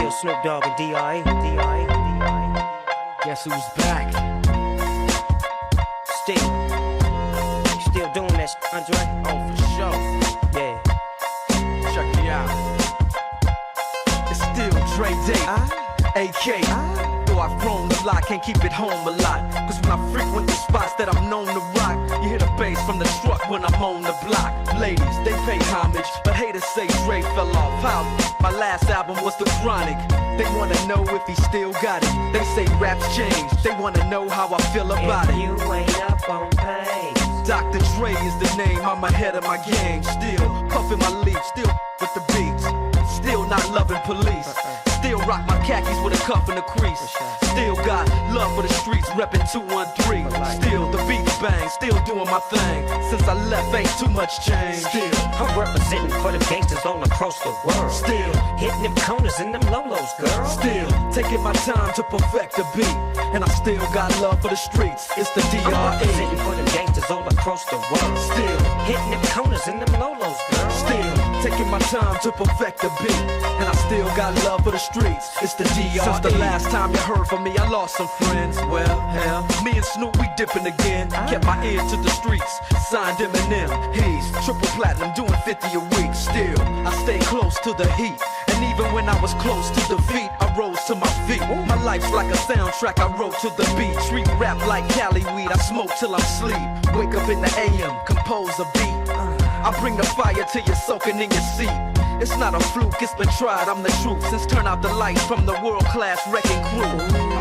Still Snoop Dogg and D.I. Guess who's back? Still doing that shit, Andre? Oh, for sure. Yeah. Check me out. It's still Dre Day, AK. Though I've grown a lot, can't keep it home a lot. Cause when I frequent the spots that I'm known to rock, you hear the bass from the truck when I'm on the block. Ladies, they pay homage, but haters say Dre fell off. How? My last album was The Chronic. They wanna know if he still got it. They say raps change, they wanna know how I feel about If it. you ain't up on pace, Dr. Dre is the name, I'm ahead of my game. Still puffin' my leaf, still with the beats. Still not loving police. Still rock my khakis with a cuff and a crease. Still got love for the streets, reppin' 213. Still the beats bang, still doing my thing. Since I left, ain't too much change. Still, I'm representing for the gangsters all across the world. still, Hitting them corners and them lolos, girl. still taking my time to perfect the beat. And I still got love for the streets. It's the I'm DRE. representing for the gangsters all across the world. Still, Hitting them corners and them lolos, girl. still taking my time to perfect the beat. And I still got love for the streets. It's the DRE. Since the last time you heard from me, I lost some friends. Well, hell, me and Snoop, we dipping again. Kept my ear to the streets. Signed Eminem. He's triple platinum, doing 50 a week. Still, I stay close to the heat. And even when I was close to defeat, I rose to my feet. My life's like a soundtrack, I wrote to the beat. Treat rap like Cali weed, I smoke till I'm sleep. Wake up in the AM, compose a beat. I bring the fire till you're soaking in your seat. It's not a fluke, it's been tried, I'm the truth. Since turn out the lights from the world-class wrecking crew, I'm